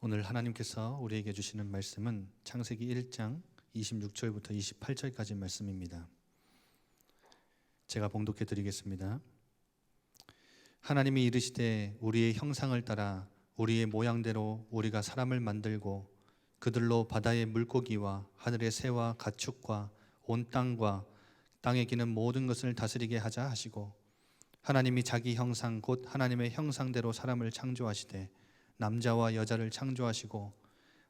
오늘 하나님께서 우리에게 주시는 말씀은 창세기 1장 26절부터 28절까지 말씀입니다. 제가 봉독해 드리겠습니다. 하나님이 이르시되 우리의 형상을 따라 우리의 모양대로 우리가 사람을 만들고 그들로 바다의 물고기와 하늘의 새와 가축과 온 땅과 땅에 기는 모든 것을 다스리게 하자 하시고, 하나님이 자기 형상 곧 하나님의 형상대로 사람을 창조하시되 남자와 여자를 창조하시고,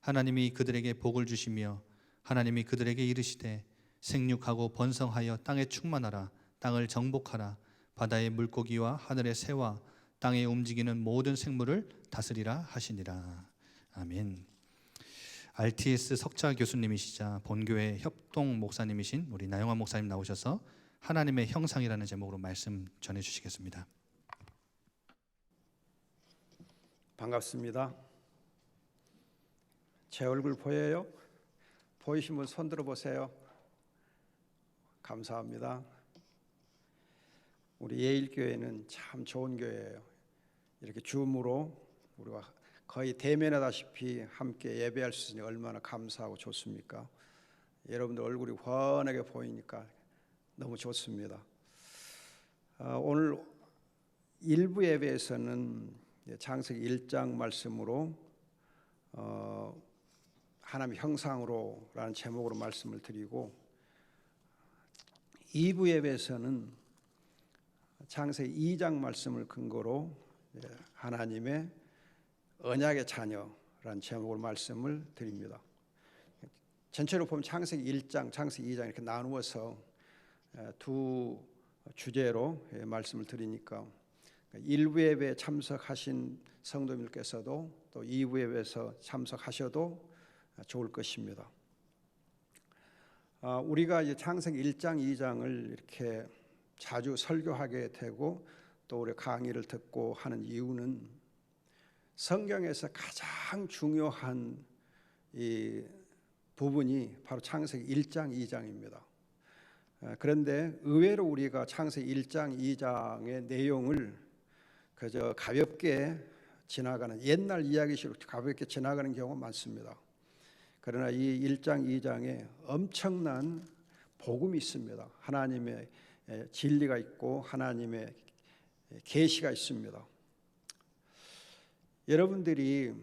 하나님이 그들에게 복을 주시며 하나님이 그들에게 이르시되 생육하고 번성하여 땅에 충만하라. 땅을 정복하라. 바다의 물고기와 하늘의 새와 땅에 움직이는 모든 생물을 다스리라 하시니라. 아멘. RTS 석좌 교수님이시자 본교회 협동 목사님이신 우리 나영환 목사님 나오셔서 하나님의 형상이라는 제목으로 말씀 전해 주시겠습니다. 반갑습니다. 제 얼굴 보여요? 보이신 분 손 들어보세요. 감사합니다. 우리 예일교회는 참 좋은 교회예요. 이렇게 줌으로 우리가 거의 대면하다시피 함께 예배할 수 있으니 얼마나 감사하고 좋습니까? 여러분들 얼굴이 훤하게 보이니까 너무 좋습니다. 오늘 일부 예배에서는 창세기 1장 말씀으로 하나님의 형상으로라는 제목으로 말씀을 드리고, 2부 예배에서는 창세기 2장 말씀을 근거로 하나님의 언약의 자녀라는 제목으로 말씀을 드립니다. 전체로 보면 창세기 1장, 창세기 2장 이렇게 나누어서 두 주제로 말씀을 드리니까 1부 예배에 참석하신 성도님들께서도 또 2부 예배에서 참석하셔도 좋을 것입니다. 우리가 이제 창세기 1장, 2장을 이렇게 자주 설교하게 되고 또 우리 강의를 듣고 하는 이유는 성경에서 가장 중요한 이 부분이 바로 창세기 1장, 2장입니다. 그런데 의외로 우리가 창세기 1장, 2장의 내용을 그저 가볍게 지나가는, 옛날 이야기식으로 가볍게 지나가는 경우가 많습니다. 그러나 이 1장, 2장에 엄청난 복음이 있습니다. 하나님의 진리가 있고 하나님의 계시가 있습니다. 여러분들이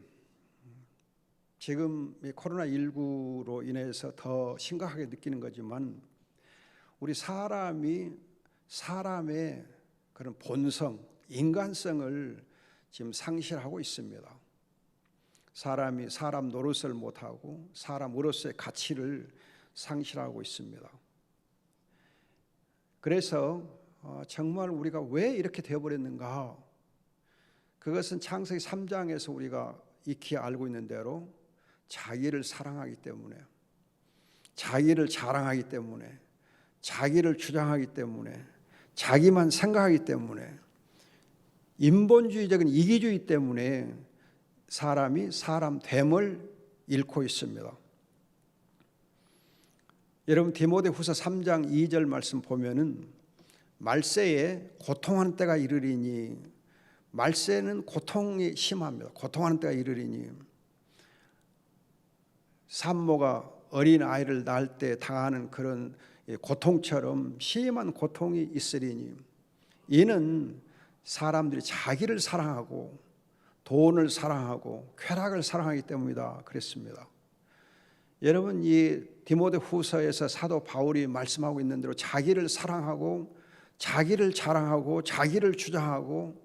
지금 코로나19로 인해서 더 심각하게 느끼는 거지만 우리 사람이 사람의 그런 본성, 인간성을 지금 상실하고 있습니다. 사람이 사람 노릇을 못하고 사람으로서의 가치를 상실하고 있습니다. 그래서 정말 우리가 왜 이렇게 되어버렸는가? 그것은 창세기 3장에서 우리가 익히 알고 있는 대로 자기를 사랑하기 때문에, 자기를 자랑하기 때문에, 자기를 주장하기 때문에, 자기만 생각하기 때문에, 인본주의적인 이기주의 때문에 사람이 사람됨을 잃고 있습니다. 여러분 디모데후서 3장 2절 말씀 보면은 말세에 고통하는 때가 이르리니, 말세는 고통이 심합니다. 고통하는 때가 이르리니, 산모가 어린 아이를 낳을 때 당하는 그런 고통처럼 심한 고통이 있으리니, 이는 사람들이 자기를 사랑하고 돈을 사랑하고 쾌락을 사랑하기 때문이다 그랬습니다. 여러분 이 디모데후서에서 사도 바울이 말씀하고 있는 대로 자기를 사랑하고 자기를 자랑하고 자기를 주장하고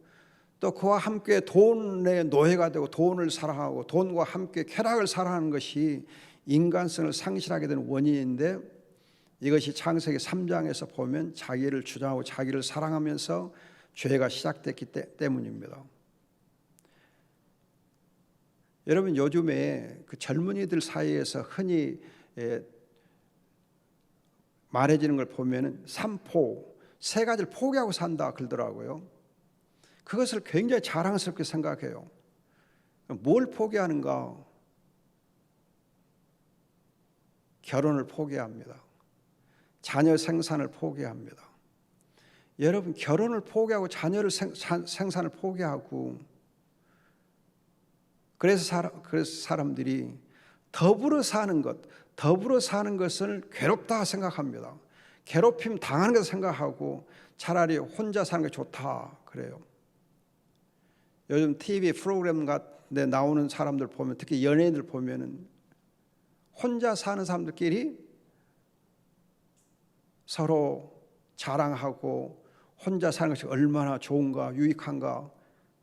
또 그와 함께 돈의 노예가 되고 돈을 사랑하고 돈과 함께 쾌락을 사랑하는 것이 인간성을 상실하게 되는 원인인데, 이것이 창세기 3장에서 보면 자기를 주장하고 자기를 사랑하면서 죄가 시작됐기 때문입니다. 여러분 요즘에 그 젊은이들 사이에서 흔히 말해지는 걸 보면은 3포, 세 가지를 포기하고 산다 그러더라고요. 그것을 굉장히 자랑스럽게 생각해요. 뭘 포기하는가? 결혼을 포기합니다. 자녀 생산을 포기합니다. 여러분 결혼을 포기하고 자녀를 생산을 포기하고 그래서 사람들이 더불어 사는 것을 괴롭다 생각합니다. 괴롭힘 당하는 것 생각하고 차라리 혼자 사는 게 좋다 그래요. 요즘 TV 프로그램 같은데 나오는 사람들 보면, 특히 연예인들 보면은 혼자 사는 사람들끼리 서로 자랑하고 혼자 사는 것이 얼마나 좋은가, 유익한가,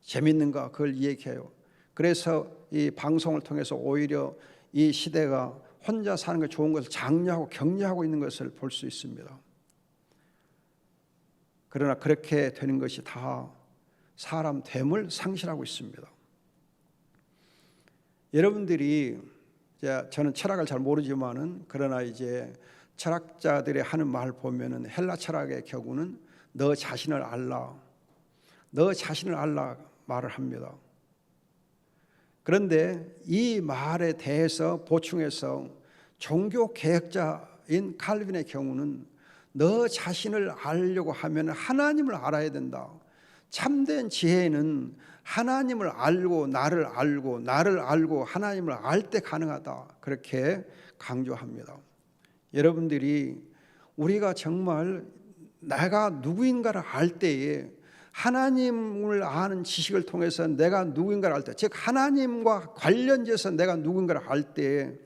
재밌는가 그걸 얘기해요. 그래서 이 방송을 통해서 오히려 이 시대가 혼자 사는 게 좋은 것을 장려하고 격려하고 있는 것을 볼 수 있습니다. 그러나 그렇게 되는 것이 다 사람 됨을 상실하고 있습니다. 여러분들이, 저는 철학을 잘 모르지만은 그러나 이제 철학자들이 하는 말을 보면은 헬라 철학의 경우는 너 자신을 알라 말을 합니다. 그런데 이 말에 대해서 보충해서 종교 개혁자인 칼빈의 경우는 너 자신을 알려고 하면 하나님을 알아야 된다. 참된 지혜는 하나님을 알고 나를 알고 하나님을 알 때 가능하다. 그렇게 강조합니다. 여러분들이 우리가 정말 내가 누구인가를 알 때에, 하나님을 아는 지식을 통해서 내가 누구인가를 알 때, 즉 하나님과 관련돼서 내가 누구인가를 알 때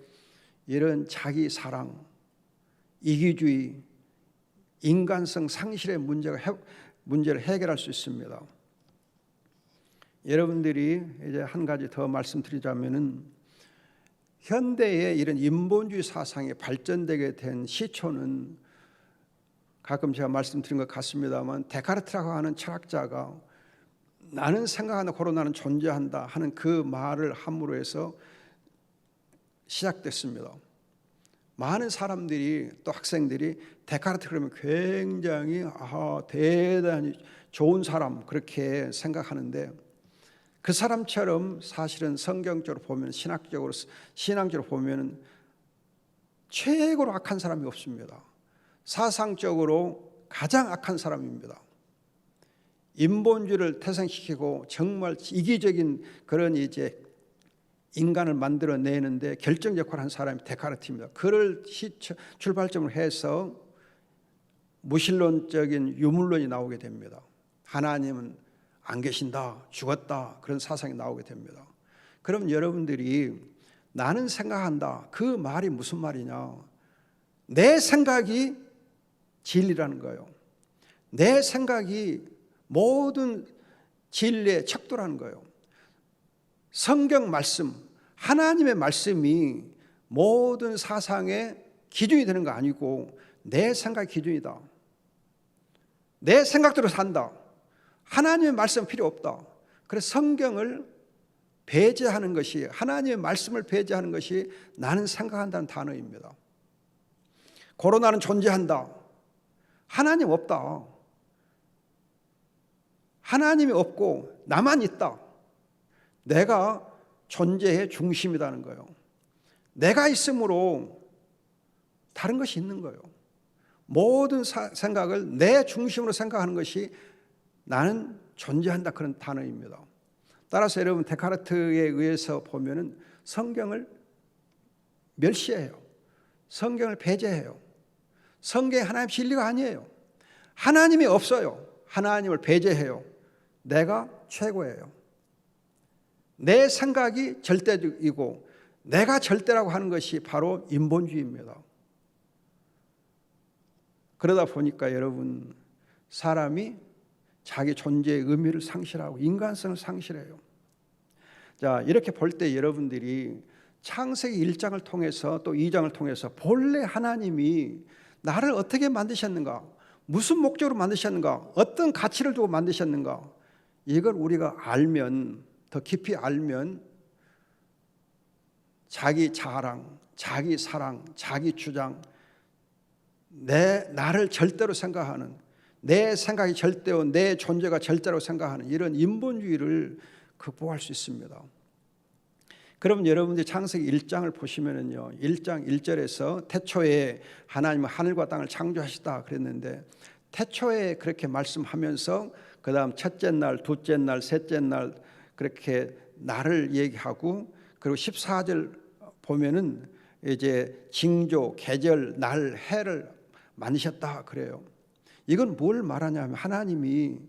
이런 자기 사랑, 이기주의, 인간성 상실의 문제를 해결할 수 있습니다. 여러분들이 이제 한 가지 더 말씀드리자면은, 현대의 이런 인본주의 사상이 발전되게 된 시초는 가끔 제가 말씀드린 것 같습니다만, 데카르트라고 하는 철학자가 나는 생각한다, 고로 나는 존재한다 하는 그 말을 함으로 해서 시작됐습니다. 많은 사람들이, 또 학생들이 데카르트 그러면 굉장히 대단히 좋은 사람 그렇게 생각하는데, 그 사람처럼 사실은 성경적으로 보면, 신앙적으로 보면 최고로 악한 사람이 없습니다. 사상적으로 가장 악한 사람입니다. 인본주의를 태생시키고 정말 이기적인 그런 이제 인간을 만들어내는데 결정 역할을 한 사람이 데카르트입니다. 그를 출발점으로 해서 무신론적인 유물론이 나오게 됩니다. 하나님은 안 계신다, 죽었다, 그런 사상이 나오게 됩니다. 그럼 여러분들이 나는 생각한다, 그 말이 무슨 말이냐? 내 생각이 진리라는 거예요. 내 생각이 모든 진리의 척도라는 거예요. 성경 말씀, 하나님의 말씀이 모든 사상의 기준이 되는 거 아니고 내 생각이 기준이다. 내 생각대로 산다. 하나님의 말씀은 필요 없다. 그래서 성경을 배제하는 것이, 하나님의 말씀을 배제하는 것이 나는 생각한다는 단어입니다. 고로 나는 존재한다. 하나님 없다. 하나님이 없고 나만 있다. 내가 존재의 중심이라는 거예요. 내가 있으므로 다른 것이 있는 거예요. 모든 생각을 내 중심으로 생각하는 것이 나는 존재한다, 그런 단어입니다. 따라서 여러분, 데카르트에 의해서 보면은 성경을 멸시해요. 성경을 배제해요. 성경이 하나님의 진리가 아니에요. 하나님이 없어요. 하나님을 배제해요. 내가 최고예요. 내 생각이 절대이고 내가 절대라고 하는 것이 바로 인본주의입니다. 그러다 보니까 여러분, 사람이 자기 존재의 의미를 상실하고 인간성을 상실해요. 자, 이렇게 볼 때 여러분들이 창세기 1장을 통해서 또 2장을 통해서 본래 하나님이 나를 어떻게 만드셨는가, 무슨 목적으로 만드셨는가, 어떤 가치를 두고 만드셨는가, 이걸 우리가 알면, 더 깊이 알면 자기 자랑, 자기 사랑, 자기 주장, 나를 절대로 생각하는, 내 생각이 절대요, 내 존재가 절대로 생각하는 이런 인본주의를 극복할 수 있습니다. 그럼 여러분들이 창세기 1장을 보시면은요, 1장 1절에서 태초에 하나님은 하늘과 땅을 창조하시다 그랬는데, 태초에 그렇게 말씀하면서 그 다음 첫째 날, 둘째 날, 셋째 날 그렇게 날을 얘기하고, 그리고 14절 보면은 이제 징조, 계절, 날, 해를 만드셨다 그래요. 이건 뭘 말하냐면 하나님이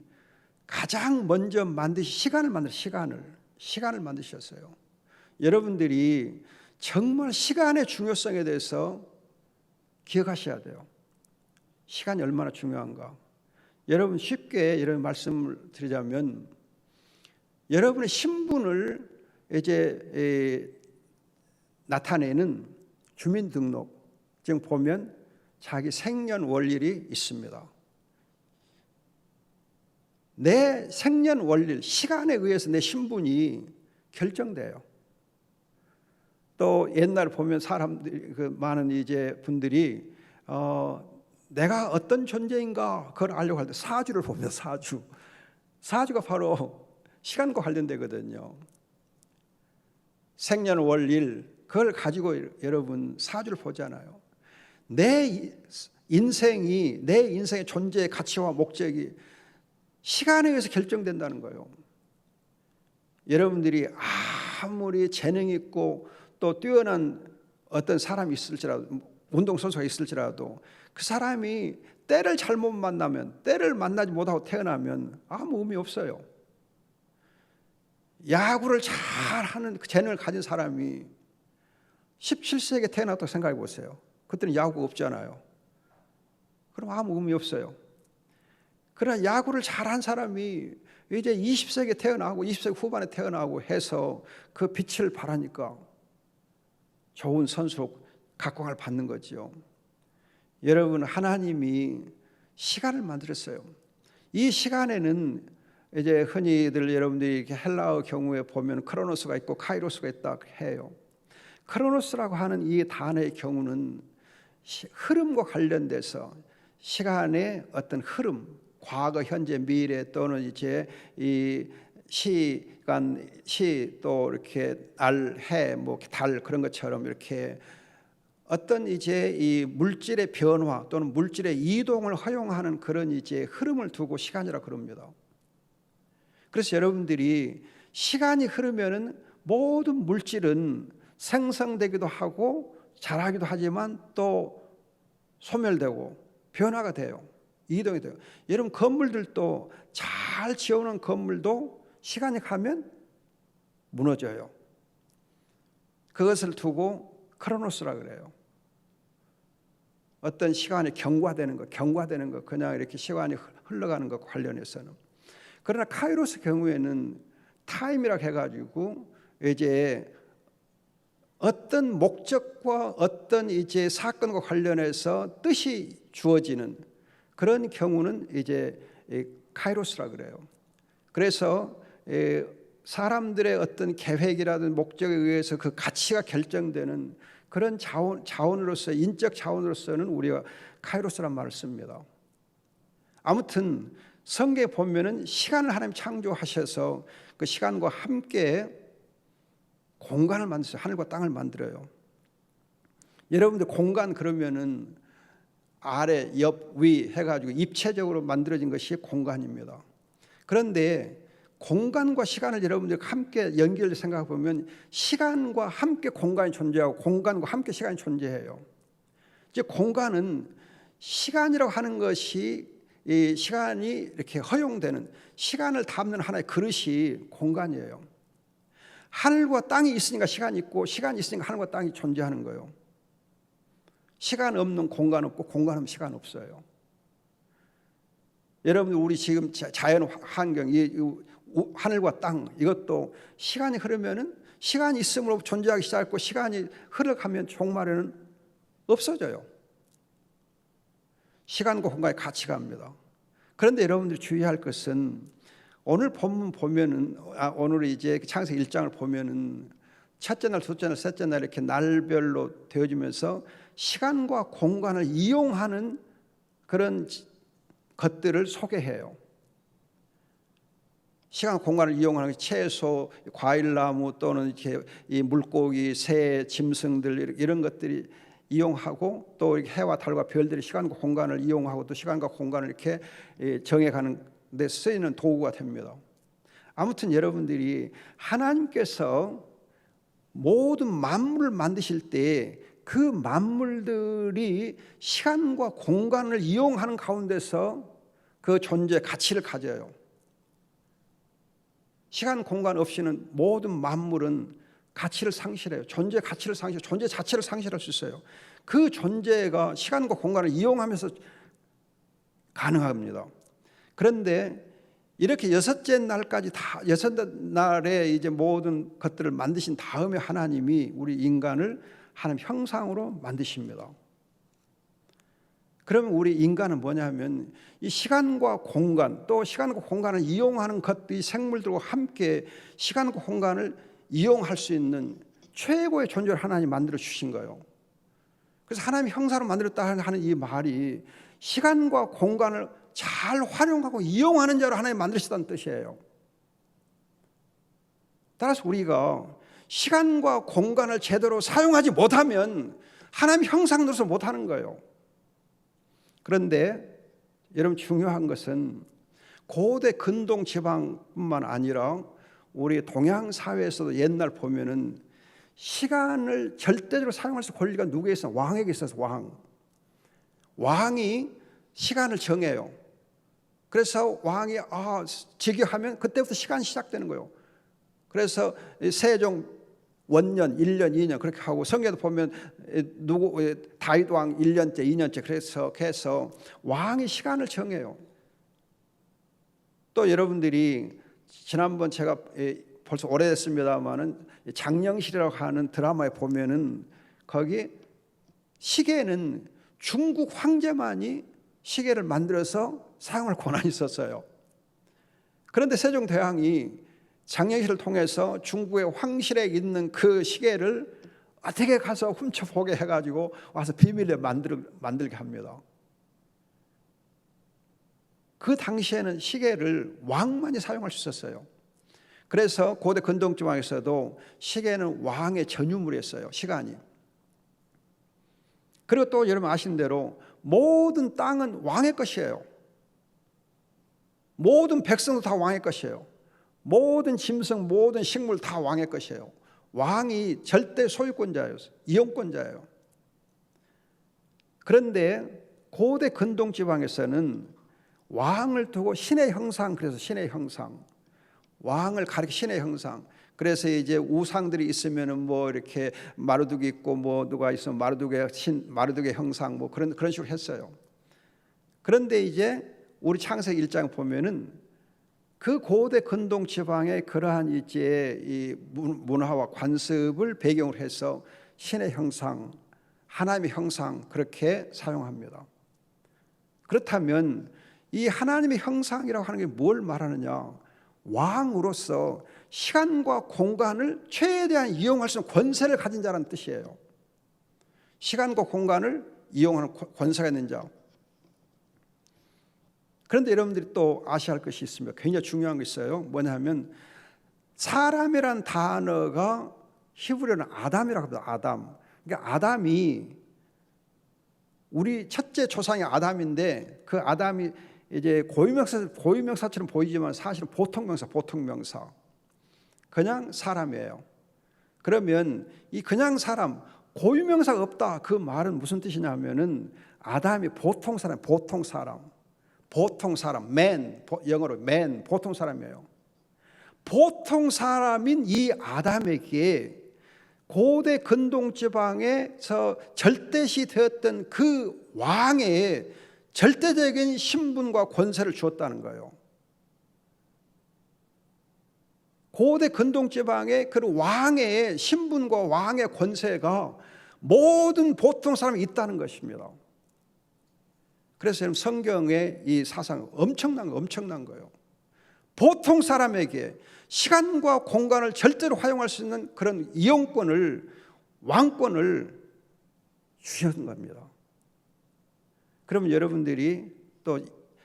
가장 먼저 시간을 만드셨어요. 여러분들이 정말 시간의 중요성에 대해서 기억하셔야 돼요. 시간이 얼마나 중요한가. 여러분, 쉽게 이런 말씀을 드리자면, 여러분의 신분을 이제 나타내는 주민등록증 보면 자기 생년월일이 있습니다. 내 생년월일, 시간에 의해서 내 신분이 결정돼요. 또 옛날 보면 사람들이, 많은 이제 분들이 내가 어떤 존재인가 그걸 알려고 할 때 사주를 보면 사주가 바로 시간과 관련되거든요. 생년월일 그걸 가지고 여러분 사주를 보잖아요. 내 인생의 존재의 가치와 목적이 시간에 의해서 결정된다는 거예요. 여러분들이 아무리 재능 있고 또 뛰어난 어떤 사람이 있을지라도, 운동선수가 있을지라도 그 사람이 때를 잘못 만나면, 때를 만나지 못하고 태어나면 아무 의미 없어요. 야구를 잘하는 그 재능을 가진 사람이 17세기에 태어났다고 생각해 보세요. 그때는 야구가 없잖아요. 그럼 아무 의미 없어요. 그러나 야구를 잘한 사람이 이제 20세기에 태어나고 20세기 후반에 태어나고 해서 그 빛을 발하니까 좋은 선수로 각광을 받는 거죠. 여러분, 하나님이 시간을 만들었어요. 이 시간에는 이제 흔히들 여러분들이 헬라어 경우에 보면 크로노스가 있고 카이로스가 있다 해요. 크로노스라고 하는 이 단어의 경우는 흐름과 관련돼서 시간의 어떤 흐름, 과거, 현재, 미래 또는 이제 이 시간, 또 이렇게 날, 해, 뭐 달 그런 것처럼 이렇게 어떤 이제 이 물질의 변화 또는 물질의 이동을 허용하는 그런 이제 흐름을 두고 시간이라 그럽니다. 그래서 여러분들이 시간이 흐르면은 모든 물질은 생성되기도 하고 자라기도 하지만 또 소멸되고 변화가 돼요. 이동이 돼요. 여러분, 건물들도 잘 지어놓은 건물도 시간이 가면 무너져요. 그것을 두고 크로노스라 그래요. 어떤 시간이 경과되는 거, 그냥 이렇게 시간이 흘러가는 것과 관련해서는. 그러나 카이로스 경우에는 타임이라고 해가지고 이제 어떤 목적과 어떤 이제 사건과 관련해서 뜻이 주어지는 그런 경우는 이제 카이로스라 그래요. 그래서 사람들의 어떤 계획이라든 목적에 의해서 그 가치가 결정되는 그런 자원으로서, 인적 자원으로서는 우리가 카이로스란 말을 씁니다. 아무튼 성경에 보면은 시간을 하나님 창조하셔서 그 시간과 함께 공간을 만드세요. 하늘과 땅을 만들어요. 여러분들 공간 그러면은 아래, 옆, 위 해가지고 입체적으로 만들어진 것이 공간입니다. 그런데 공간과 시간을 여러분들 함께 연결해 생각해 보면 시간과 함께 공간이 존재하고 공간과 함께 시간이 존재해요. 이제 공간은 시간이라고 하는 것이 이 시간이 이렇게 허용되는 시간을 담는 하나의 그릇이 공간이에요. 하늘과 땅이 있으니까 시간이 있고 시간이 있으니까 하늘과 땅이 존재하는 거예요. 시간 없는 공간 없고 공간 없는 시간 없어요. 여러분들 우리 지금 자연 환경, 하늘과 땅 이것도 시간이 흐르면은 시간이 있음으로 존재하기 시작했고 시간이 흘러가면 종말에는 없어져요. 시간과 공간이 같이 갑니다. 그런데 여러분들이 주의할 것은 오늘 본문 보면은 오늘 이제 창세기 1장을 보면은 첫째 날, 둘째 날, 셋째 날 이렇게 날별로 되어지면서 시간과 공간을 이용하는 그런 것들을 소개해요. 시간, 공간을 이용하는 채소, 과일나무 또는 이렇게 이 물고기, 새, 짐승들 이런 것들이 이용하고 또 해와 달과 별들이 시간과 공간을 이용하고 또 시간과 공간을 이렇게 정해가는 데 쓰이는 도구가 됩니다. 아무튼 여러분들이 하나님께서 모든 만물을 만드실 때 그 만물들이 시간과 공간을 이용하는 가운데서 그 존재 가치를 가져요. 시간 공간 없이는 모든 만물은 가치를 상실해요. 존재 가치를 상실, 존재 자체를 상실할 수 있어요. 그 존재가 시간과 공간을 이용하면서 가능합니다. 그런데 이렇게 여섯째 날까지 여섯 날에 이제 모든 것들을 만드신 다음에 하나님이 우리 인간을 하나님 형상으로 만드십니다. 그러면 우리 인간은 뭐냐면 이 시간과 공간, 또 시간과 공간을 이용하는 것들이 생물들과 함께 시간과 공간을 이용할 수 있는 최고의 존재를 하나님 만들어 주신 거예요. 그래서 하나님 형상으로 만들었다 하는 이 말이 시간과 공간을 잘 활용하고 이용하는 자로 하나님 만드셨다는 뜻이에요. 따라서 우리가 시간과 공간을 제대로 사용하지 못하면 하나님 형상으로서 못하는 거예요. 그런데 여러분 중요한 것은 고대 근동 지방뿐만 아니라 우리 동양 사회에서도 옛날 보면은 시간을 절대적으로 사용할 수 있는 권리가 누구에게 있어? 왕에게 있어서 왕이 시간을 정해요. 그래서 왕이 즉위하면 그때부터 시간이 시작되는 거예요. 그래서 세종 원년, 1년, 2년 그렇게 하고 성경에도 보면 다윗 왕 1년째, 2년째 그래서 해서 왕이 시간을 정해요. 또 여러분들이 지난번 제가 벌써 오래됐습니다만은 장영실이라고 하는 드라마에 보면은 거기 시계는 중국 황제만이 시계를 만들어서 사용할 권한이 있었어요. 그런데 세종대왕이 장영실을 통해서 중국의 황실에 있는 그 시계를 어떻게 가서 훔쳐보게 해가지고 와서 비밀리에 만들게 합니다. 그 당시에는 시계를 왕만이 사용할 수 있었어요. 그래서 고대 근동지방에서도 시계는 왕의 전유물이었어요. 시간이. 그리고 또 여러분 아시는 대로 모든 땅은 왕의 것이에요. 모든 백성도 다 왕의 것이에요. 모든 짐승, 모든 식물 다 왕의 것이에요. 왕이 절대 소유권자예요. 이용권자예요. 그런데 고대 근동지방에서는 왕을 두고 신의 형상, 그래서 신의 형상, 왕을 가리켜 신의 형상. 그래서 이제 우상들이 있으면은 뭐 이렇게 마르둑이 있고 뭐 누가 있으면 마르둑의 형상 뭐 그런 식으로 했어요. 그런데 이제 우리 창세기 1장 보면은 그 고대 근동 지방의 그러한 이제 이 문화와 관습을 배경으로 해서 신의 형상, 하나님의 형상 그렇게 사용합니다. 그렇다면 이 하나님의 형상이라고 하는 게 뭘 말하느냐? 왕으로서 시간과 공간을 최대한 이용할 수 있는 권세를 가진 자라는 뜻이에요. 시간과 공간을 이용하는 권세가 있는 자. 그런데 여러분들이 또 아셔야 할 것이 있습니다. 굉장히 중요한 게 있어요. 뭐냐면 사람이란 단어가 히브리어는 아담이라고 합니다. 아담. 그러니까 아담이 우리 첫째 조상이 아담인데 그 아담이 이제 고유명사처럼 보이지만 사실은 보통명사. 그냥 사람이에요. 그러면 이 그냥 사람, 고유명사가 없다. 그 말은 무슨 뜻이냐면은 아담이 보통 사람, man, 영어로 man, 보통 사람이에요. 보통 사람인 이 아담에게 고대 근동지방에서 절대시 되었던 그 왕의 절대적인 신분과 권세를 주었다는 거예요. 고대 근동지방의 그 왕의 신분과 왕의 권세가 모든 보통 사람이 있다는 것입니다. 그래서 여러분 성경의 이 사상은 엄청난 거예요. 보통 사람에게 시간과 공간을 절대로 활용할 수 있는 그런 이용권을, 왕권을 주신 겁니다. 그러면 여러분들이 또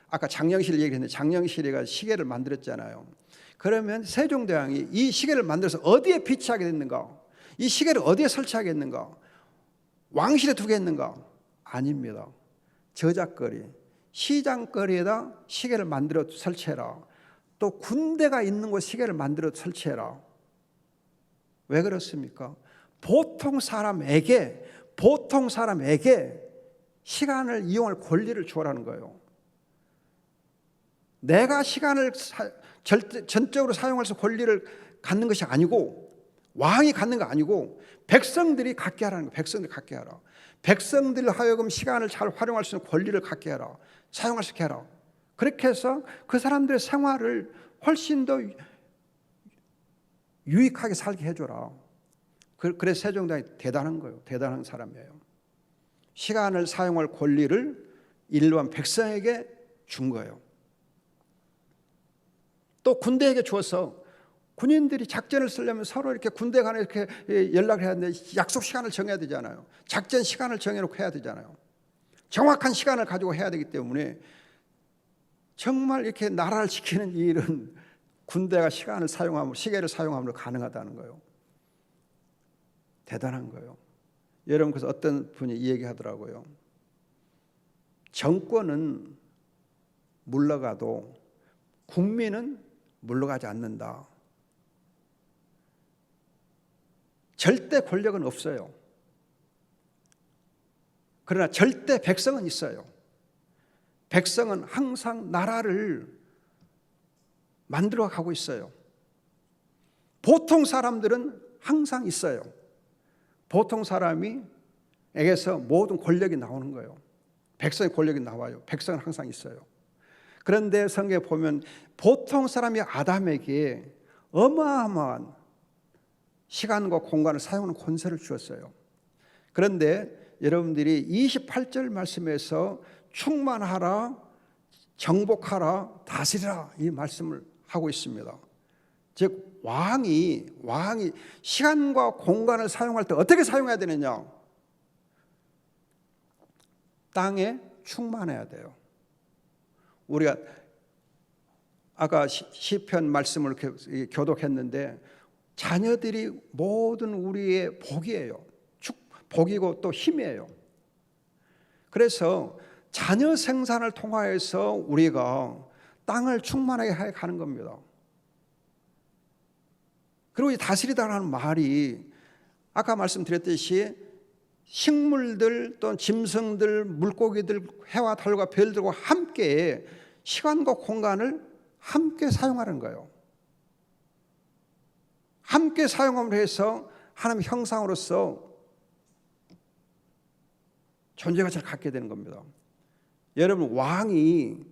아까 장영실 얘기했는데 장영실이가 시계를 만들었잖아요. 그러면 세종대왕이 이 시계를 만들어서 어디에 비치하게 됐는가? 이 시계를 어디에 설치하겠는가? 왕실에 두겠는가? 아닙니다. 저작거리, 시장거리에다 시계를 만들어 설치해라. 또 군대가 있는 곳 시계를 만들어 설치해라. 왜 그렇습니까? 보통 사람에게 시간을 이용할 권리를 주어라는 거예요. 내가 시간을 전적으로 사용할 수 권리를 갖는 것이 아니고, 왕이 갖는 거 아니고 백성들이 갖게 하라는 거예요. 백성들이 갖게 하라. 백성들 하여금 시간을 잘 활용할 수 있는 권리를 갖게 하라. 사용할 수 있게 하라. 그렇게 해서 그 사람들의 생활을 훨씬 더 유익하게 살게 해줘라. 그래서 세종대왕이 대단한 거예요. 대단한 사람이에요. 시간을 사용할 권리를 일반 백성에게 준 거예요. 또 군대에게 주어서 군인들이 작전을 쓰려면 서로 이렇게 군대 간에 이렇게 연락을 해야 되는데 약속 시간을 정해야 되잖아요. 작전 시간을 정해놓고 해야 되잖아요. 정확한 시간을 가지고 해야 되기 때문에 정말 이렇게 나라를 지키는 이 일은 군대가 시계를 사용함으로 가능하다는 거예요. 대단한 거예요. 여러분, 그래서 어떤 분이 이 얘기 하더라고요. 정권은 물러가도 국민은 물러가지 않는다. 절대 권력은 없어요. 그러나 절대 백성은 있어요. 백성은 항상 나라를 만들어 가고 있어요. 보통 사람들은 항상 있어요. 보통 사람에게서 모든 권력이 나오는 거예요. 백성의 권력이 나와요. 백성은 항상 있어요. 그런데 성경에 보면 보통 사람이 아담에게 어마어마한 시간과 공간을 사용하는 권세를 주었어요. 그런데 여러분들이 28절 말씀에서 충만하라, 정복하라, 다스리라 이 말씀을 하고 있습니다. 즉 왕이 시간과 공간을 사용할 때 어떻게 사용해야 되느냐? 땅에 충만해야 돼요. 우리가 아까 시편 말씀을 이렇게 교독했는데 자녀들이 모든 우리의 복이에요. 복이고 또 힘이에요. 그래서 자녀 생산을 통하여서 우리가 땅을 충만하게 해 가는 겁니다. 그리고 이 다스리다라는 말이 아까 말씀드렸듯이 식물들 또 짐승들 물고기들 해와 달과 별들과 함께 시간과 공간을 함께 사용하는 거예요. 함께 사용함으로 해서 하나님의 형상으로서 존재가치를 갖게 되는 겁니다. 여러분, 왕이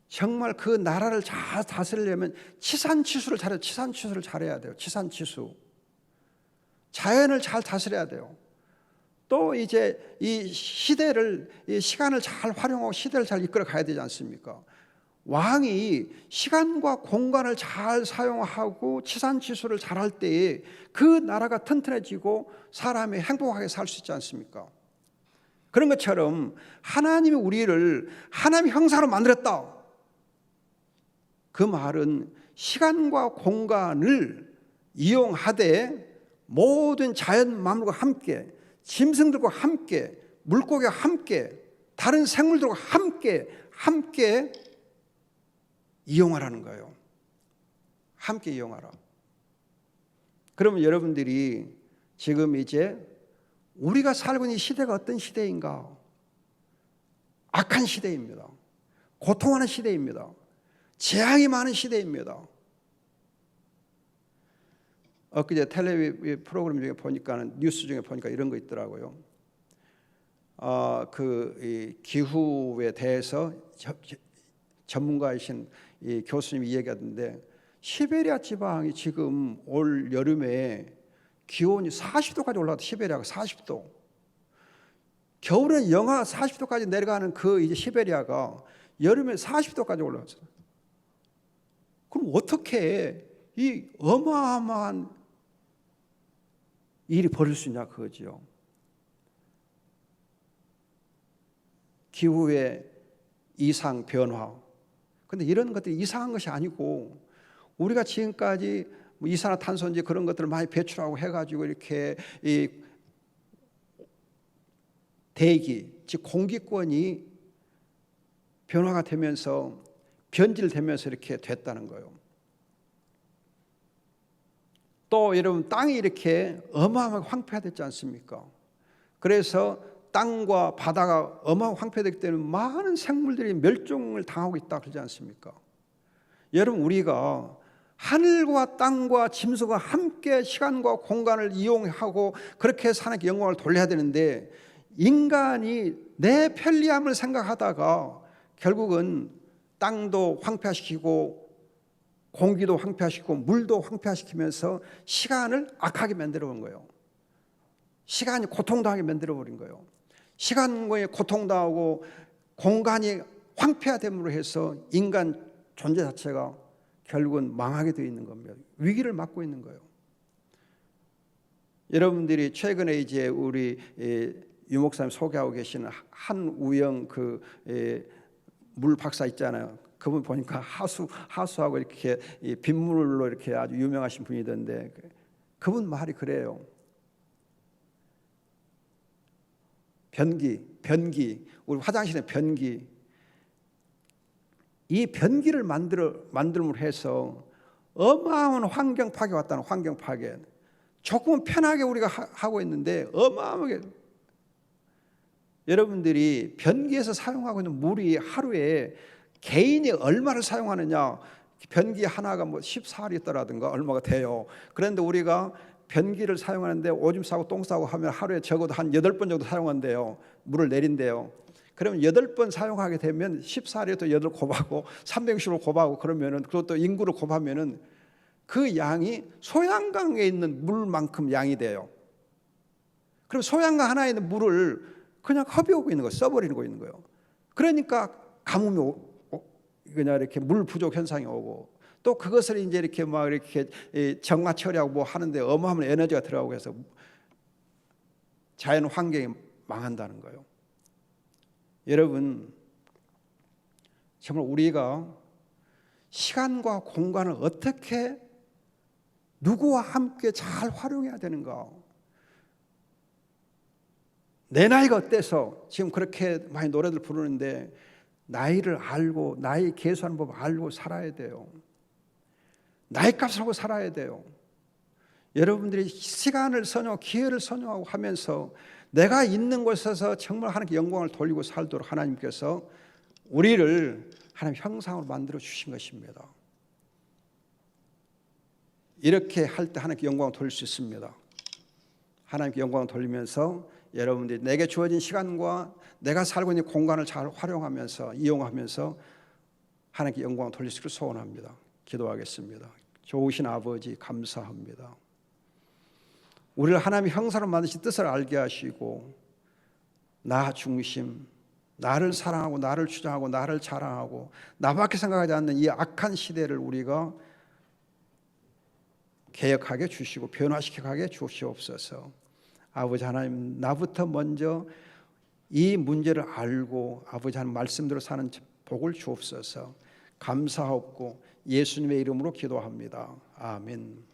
정말 그 나라를 잘 다스리려면 치산치수를 잘해야 돼요. 치산치수. 자연을 잘 다스려야 돼요. 또 이제 이 시대를, 이 시간을 잘 활용하고 시대를 잘 이끌어 가야 되지 않습니까? 왕이 시간과 공간을 잘 사용하고 치산치수를 잘할 때에 그 나라가 튼튼해지고 사람이 행복하게 살 수 있지 않습니까? 그런 것처럼 하나님이 우리를 하나님의 형상으로 만들었다. 그 말은 시간과 공간을 이용하되 모든 자연 만물과 함께, 짐승들과 함께, 물고기와 함께, 다른 생물들과 함께 이용하라는 거예요. 함께 이용하라. 그러면 여러분들이 지금 이제 우리가 살고 있는 이 시대가 어떤 시대인가? 악한 시대입니다. 고통하는 시대입니다. 재앙이 많은 시대입니다. 엊그제 텔레비전 프로그램 중에 보니까는 뉴스 중에 보니까 이런 거 있더라고요. 이 기후에 대해서 전문가이신 이 교수님이 이야기하던데 시베리아 지방이 지금 올 여름에 기온이 40도까지 올라갔다. 시베리아가 40도. 겨울에는 영하 40도까지 내려가는 그 이제 시베리아가 여름에 40도까지 올라갔어요. 그럼 어떻게 이 어마어마한 일이 벌어질 수 있냐 그거죠. 기후의 이상 변화. 근데 이런 것들이 이상한 것이 아니고 우리가 지금까지 뭐 이산화탄소인지 그런 것들을 많이 배출하고 해가지고 이렇게 이 대기, 즉 공기권이 변화가 되면서 변질되면서 이렇게 됐다는 거예요. 또 여러분 땅이 이렇게 어마어마하게 황폐화됐지 않습니까? 그래서 땅과 바다가 어마어마하게 황폐되기 때문에 많은 생물들이 멸종을 당하고 있다 그러지 않습니까? 여러분 우리가 하늘과 땅과 짐승과 함께 시간과 공간을 이용하고 그렇게 하나님께 영광을 돌려야 되는데 인간이 내 편리함을 생각하다가 결국은 땅도 황폐화시키고 공기도 황폐화시키고 물도 황폐화시키면서 시간을 악하게 만들어 본 거예요. 시간이 고통당하게 만들어 버린 거예요. 시간에 고통당하고 공간이 황폐화됨으로 해서 인간 존재 자체가 결국은 망하게 되어 있는 겁니다. 위기를 맞고 있는 거예요. 여러분들이 최근에 이제 우리 유 목사님 소개하고 계시는 한우영 그 물 박사 있잖아요. 그분 보니까 하수하고 이렇게 빗물로 이렇게 아주 유명하신 분이던데 그분 말이 그래요. 변기, 우리 화장실의 변기. 이 변기를 만들므로 해서 어마어마한 환경 파괴가 왔다는 환경 파괴. 조금은 편하게 우리가 하고 있는데 어마어마하게 여러분들이 변기에서 사용하고 있는 물이 하루에 개인이 얼마를 사용하느냐? 변기 하나가 뭐 14리터라든가 얼마가 돼요. 그런데 우리가 변기를 사용하는데 오줌 싸고 똥 싸고 하면 하루에 적어도 한 8번 정도 사용한대요. 물을 내린대요. 그러면 8번 사용하게 되면 14리터 8 곱하고 360을 곱하고 그러면은 그것도 인구를 곱하면은 그 양이 소양강에 있는 물만큼 양이 돼요. 그럼 소양강 하나에 있는 물을 그냥 허비하고 있는 거예요. 써버리고 있는 거예요. 그러니까 가뭄이 그냥 이렇게 물 부족 현상이 오고 또 그것을 이제 이렇게 막 이렇게 정화 처리하고 뭐 하는데 어마어마한 에너지가 들어가고 해서 자연 환경이 망한다는 거예요. 여러분 정말 우리가 시간과 공간을 어떻게 누구와 함께 잘 활용해야 되는가? 내 나이가 어때서 지금 그렇게 많이 노래들 부르는데 나이를 알고 나이 계산하는 법 알고 살아야 돼요. 나이 값을 하고 살아야 돼요. 여러분들이 시간을 선용하고 기회를 선용하고 하면서 내가 있는 곳에서 정말 하나님께 영광을 돌리고 살도록 하나님께서 우리를 하나님 형상으로 만들어 주신 것입니다. 이렇게 할 때 하나님께 영광을 돌릴 수 있습니다. 하나님께 영광을 돌리면서 여러분들이 내게 주어진 시간과 내가 살고 있는 공간을 잘 활용하면서 이용하면서 하나님께 영광을 돌릴 수 있기를 소원합니다. 기도하겠습니다. 좋으신 아버지 감사합니다. 우리를 하나님의 형상으로 만드신 뜻을 알게 하시고 나 중심, 나를 사랑하고 나를 주장하고 나를 자랑하고 나밖에 생각하지 않는 이 악한 시대를 우리가 개혁하게 주시고 변화시켜가게 주시옵소서. 아버지 하나님, 나부터 먼저 이 문제를 알고 아버지 하나님 말씀대로 사는 복을 주옵소서. 감사하옵고 예수님의 이름으로 기도합니다. 아멘.